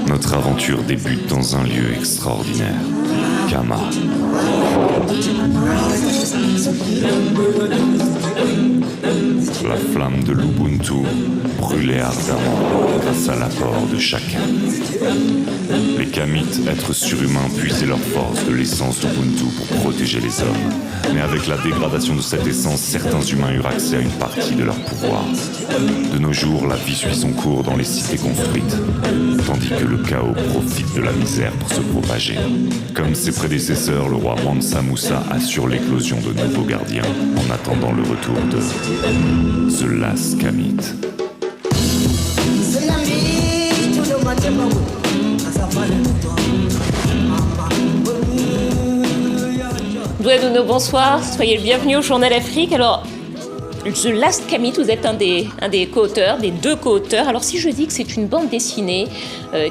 Notre aventure débute dans un lieu extraordinaire, Kama. La flamme de l'Ubuntu brûlait ardemment grâce à l'apport de chacun. Les Kamites, êtres surhumains, puisaient leur force de l'essence d'Ubuntu pour protéger les hommes. Mais avec la dégradation de cette essence, certains humains eurent accès à une partie de leur pouvoir. De nos jours, la vie suit son cours dans les cités construites, tandis que le chaos profite de la misère pour se propager. Comme ses prédécesseurs, le roi Mansa Musa assure l'éclosion de nouveaux gardiens en attendant le retour de The Last Kamite. Douadono, bonsoir, soyez le bienvenu au Journal Afrique. Alors, The Last Kamite, vous êtes un des co-auteurs, des deux co-auteurs. Alors, si je dis que c'est une bande dessinée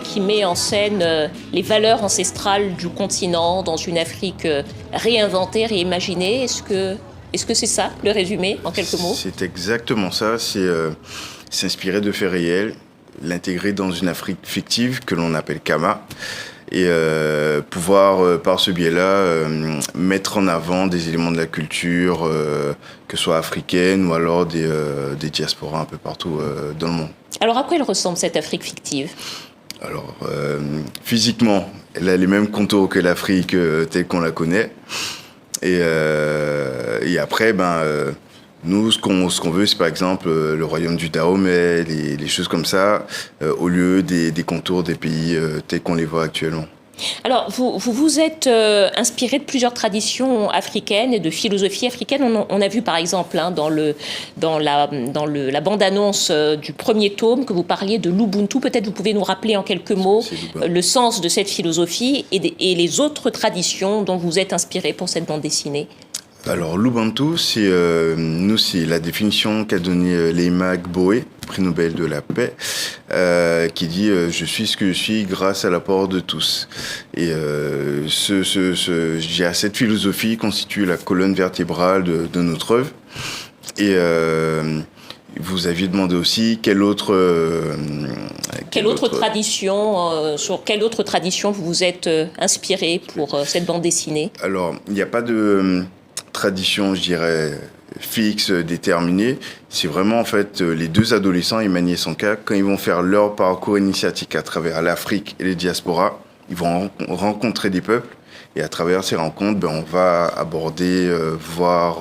qui met en scène les valeurs ancestrales du continent dans une Afrique réinventée, réimaginée, est-ce que c'est ça, le résumé, en quelques mots ? C'est exactement ça, c'est s'inspirer de faits réels, l'intégrer dans une Afrique fictive que l'on appelle Kama, et pouvoir, par ce biais-là, mettre en avant des éléments de la culture, que ce soit africaine ou alors des diasporas un peu partout dans le monde. Alors, à quoi elle ressemble, cette Afrique fictive ? Alors, physiquement, elle a les mêmes contours que l'Afrique telle qu'on la connaît. Et après, nous, ce qu'on veut, c'est par exemple le royaume du Dahomey, les choses comme ça, au lieu des contours des pays tels qu'on les voit actuellement. Alors, vous êtes inspiré de plusieurs traditions africaines et de philosophie africaine. On a vu par exemple dans la bande-annonce du premier tome que vous parliez de l'Ubuntu. Peut-être vous pouvez nous rappeler en quelques mots le sens de cette philosophie et les autres traditions dont vous êtes inspiré pour cette bande dessinée. Alors l'Ubuntu, c'est la définition qu'a donnée Leïma Gboé, prix Nobel de la paix, qui dit je suis ce que je suis grâce à l'apport de tous. Et cette philosophie constitue la colonne vertébrale de notre œuvre. Et vous aviez demandé aussi quelle autre tradition vous vous êtes inspiré pour cette bande dessinée ? Alors, il n'y a pas de tradition, je dirais, fixe, déterminée. C'est vraiment, en fait, les deux adolescents, Imani et Sanka, quand ils vont faire leur parcours initiatique à travers l'Afrique et les diasporas, ils vont rencontrer des peuples. Et à travers ces rencontres, on va aborder, voir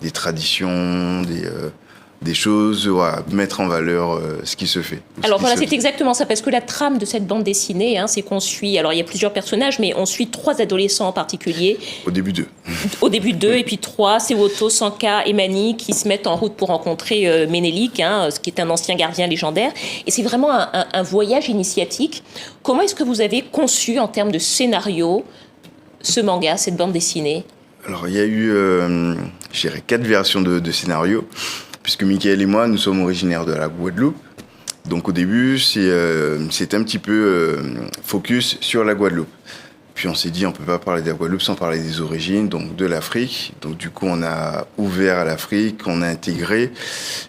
des traditions, des choses, mettre en valeur ce qui se fait. Alors voilà, c'est exactement ça, parce que la trame de cette bande dessinée, c'est qu'on suit, alors il y a plusieurs personnages, mais on suit 3 adolescents en particulier. Au début 2. Et puis 3, Sewoto, Sanka et Mani, qui se mettent en route pour rencontrer Ménélique, ce qui est un ancien gardien légendaire. Et c'est vraiment un voyage initiatique. Comment est-ce que vous avez conçu, en termes de scénario, ce manga, cette bande dessinée ? Alors il y a eu, je dirais, 4 versions de scénario. Puisque Mickaël et moi, nous sommes originaires de la Guadeloupe. Donc au début, c'est un petit peu focus sur la Guadeloupe. Puis on s'est dit, on ne peut pas parler de la Guadeloupe sans parler des origines, donc de l'Afrique. Donc du coup, on a ouvert à l'Afrique, on a intégré.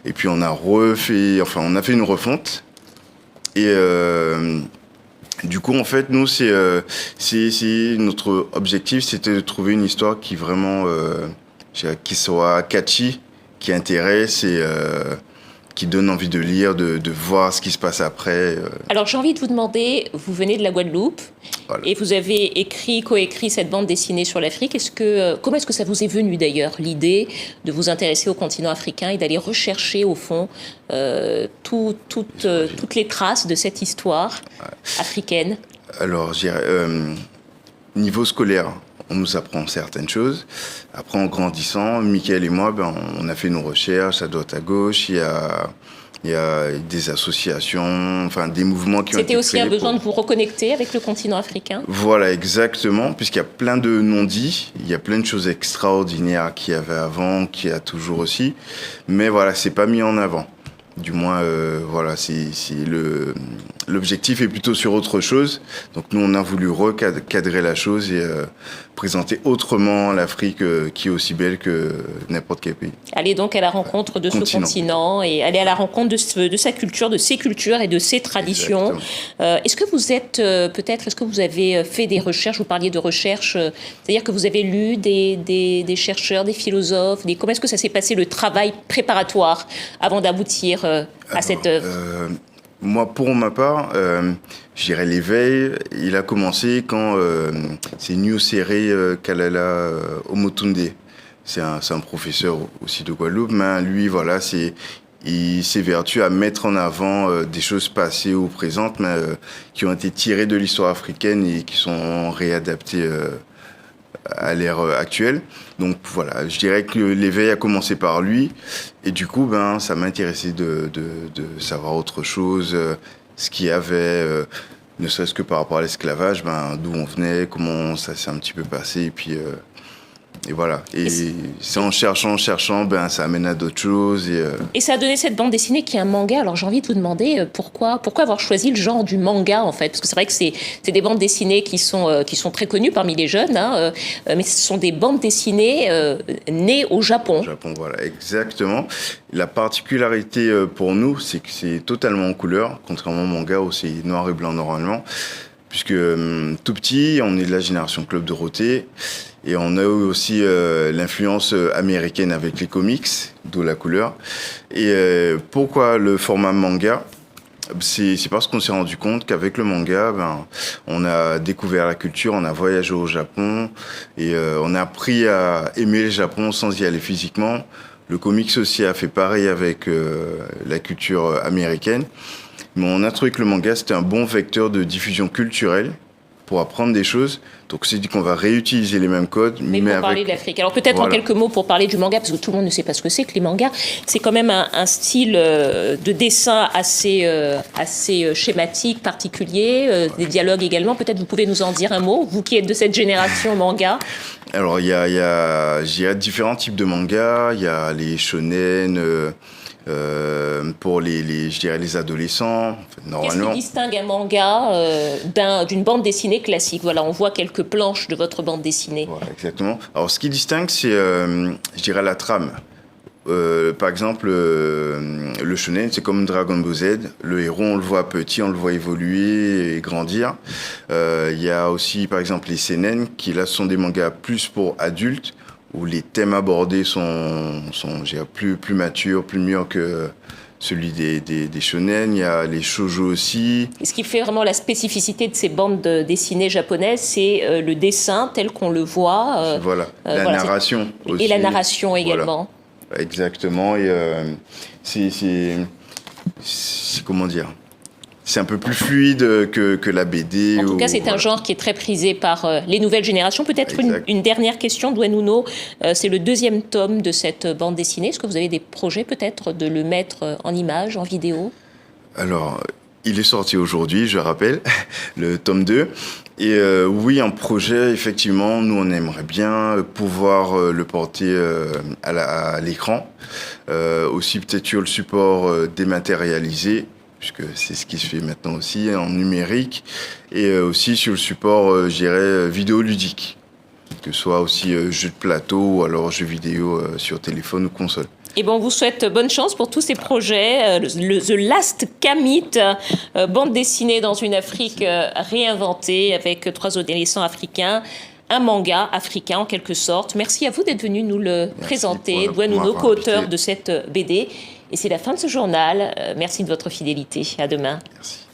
Et puis on a fait une refonte. Et du coup, en fait, nous, notre objectif, c'était de trouver une histoire qui vraiment, qui soit catchy, qui intéresse et qui donne envie de lire, de voir ce qui se passe après. Alors j'ai envie de vous demander, vous venez de la Guadeloupe, voilà. Et vous avez coécrit cette bande dessinée sur l'Afrique. Comment est-ce que ça vous est venu d'ailleurs, l'idée de vous intéresser au continent africain et d'aller rechercher au fond toutes les traces de cette histoire africaine ? Alors, niveau scolaire, on nous apprend certaines choses. Après, en grandissant, Mickaël et moi, on a fait nos recherches à droite à gauche. Il y a des associations, des mouvements qui ont été créés. C'était aussi un besoin de vous reconnecter avec le continent africain ? Voilà, exactement, puisqu'il y a plein de non-dits. Il y a plein de choses extraordinaires qu'il y avait avant, qu'il y a toujours aussi. Mais voilà, c'est pas mis en avant. Du moins, c'est l'objectif est plutôt sur autre chose. Donc nous, on a voulu recadrer la chose et présenter autrement l'Afrique qui est aussi belle que n'importe quel pays. Aller donc à la rencontre de ce continent et aller à la rencontre de sa culture, de ses cultures et de ses traditions. Est-ce que vous êtes est-ce que vous avez fait des recherches? Vous parliez de recherches, c'est-à-dire que vous avez lu des chercheurs, des philosophes, comment est-ce que ça s'est passé le travail préparatoire avant d'aboutir à cette œuvre? Moi, pour ma part, je dirais l'éveil, il a commencé quand c'est Nusere Kalala Omotunde. C'est un professeur aussi de Guadeloupe, mais lui, voilà, il s'évertue à mettre en avant des choses passées ou présentes, mais qui ont été tirées de l'histoire africaine et qui sont réadaptées à l'ère actuelle. Donc voilà, je dirais que l'éveil a commencé par lui et du coup, ça m'a intéressé de savoir autre chose, ce qu'il y avait, ne serait-ce que par rapport à l'esclavage, d'où on venait, comment ça s'est un petit peu passé et voilà. Et c'est en cherchant, ça amène à d'autres choses. Et ça a donné cette bande dessinée qui est un manga. Alors j'ai envie de vous demander pourquoi avoir choisi le genre du manga en fait? Parce que c'est vrai que c'est des bandes dessinées qui sont très connues parmi les jeunes, mais ce sont des bandes dessinées nées au Japon. Au Japon, voilà, exactement. La particularité pour nous, c'est que c'est totalement en couleur, contrairement au manga où c'est noir et blanc normalement. Puisque tout petit, on est de la génération Club Dorothée. Et on a eu aussi l'influence américaine avec les comics, d'où la couleur. Et pourquoi le format manga? C'est parce qu'on s'est rendu compte qu'avec le manga, on a découvert la culture, on a voyagé au Japon et on a appris à aimer le Japon sans y aller physiquement. Le comics aussi a fait pareil avec la culture américaine. Mais on a trouvé que le manga, c'était un bon vecteur de diffusion culturelle pour apprendre des choses. Donc, on s'est dit qu'on va réutiliser les mêmes codes. Mais pour parler de l'Afrique. Alors, peut-être en quelques mots pour parler du manga, parce que tout le monde ne sait pas ce que c'est que les mangas. C'est quand même un style de dessin assez schématique, particulier, des dialogues également. Peut-être vous pouvez nous en dire un mot, vous qui êtes de cette génération manga. Alors, il y a différents types de mangas. Il y a les shonen, pour je dirais les adolescents. Normalement. Qu'est-ce qui distingue un manga d'une bande dessinée classique? Voilà, on voit quelques planches de votre bande dessinée. Voilà, exactement. Alors, ce qui distingue, c'est, je dirais, la trame. Par exemple, le shonen, c'est comme Dragon Ball Z. Le héros, on le voit petit, on le voit évoluer et grandir. Il y a aussi, par exemple, les seinen, qui là sont des mangas plus pour adultes, où les thèmes abordés sont plus matures, plus mûrs que celui des shonen. Il y a les shoujo aussi. Et ce qui fait vraiment la spécificité de ces bandes dessinées japonaises, c'est le dessin tel qu'on le voit. La narration aussi. Et la narration également. Voilà. Exactement. Et c'est comment dire ? C'est un peu plus fluide que la BD. En tout cas, c'est un genre qui est très prisé par les nouvelles générations. Peut-être une dernière question, Douane. C'est le 2e tome de cette bande dessinée. Est-ce que vous avez des projets peut-être de le mettre en image, en vidéo? Alors, il est sorti aujourd'hui, je rappelle, le tome 2. Et oui, un projet, effectivement, nous, on aimerait bien pouvoir le porter à l'écran. Aussi, peut-être sur le support dématérialisé, puisque c'est ce qui se fait maintenant aussi en numérique, et aussi sur le support, je dirais, vidéoludique, que ce soit aussi jeux de plateau ou alors jeux vidéo sur téléphone ou console. Et on vous souhaite bonne chance pour tous ces projets. The Last Kamit, bande dessinée dans une Afrique réinventée avec 3 adolescents africains. Un manga africain en quelque sorte. Merci à vous d'être venu nous le présenter. Douane, co-auteur de cette BD. Et c'est la fin de ce journal. Merci de votre fidélité. À demain. Merci.